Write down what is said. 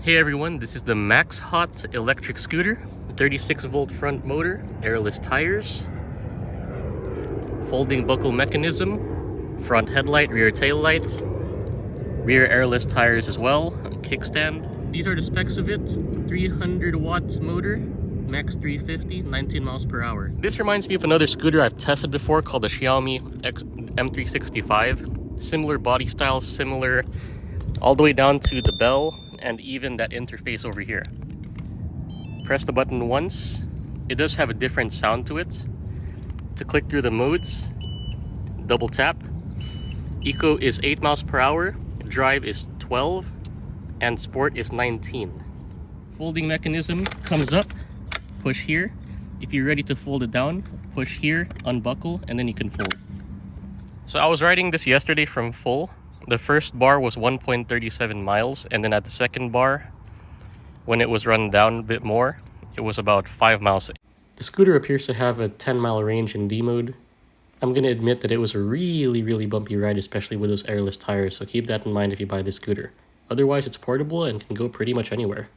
Hey everyone, this is the Maxshot electric scooter. 36 volt front motor, airless tires, folding buckle mechanism, front headlight, rear tail light, rear airless tires as well, kickstand. These are the specs of it. 300 watt motor, max 350, 19 miles per hour. This reminds me of another scooter I've tested before called the Xiaomi M365. Similar body style, similar all the way down to the bell and even that interface over here. Press the button once. It does have a different sound to it. To click through the modes, double tap. Eco is 8 miles per hour, drive is 12, and sport is 19. Folding mechanism comes up, push here. If you're ready to fold it down, push here, unbuckle, and then you can fold. So I was riding this yesterday from full. The first bar was 1.37 miles, and then at the second bar, when it was run down a bit more, it was about 5 miles. The scooter appears to have a 10-mile range in D mode. I'm going to admit that it was a really bumpy ride, especially with those airless tires, so keep that in mind if you buy this scooter. Otherwise, it's portable and can go pretty much anywhere.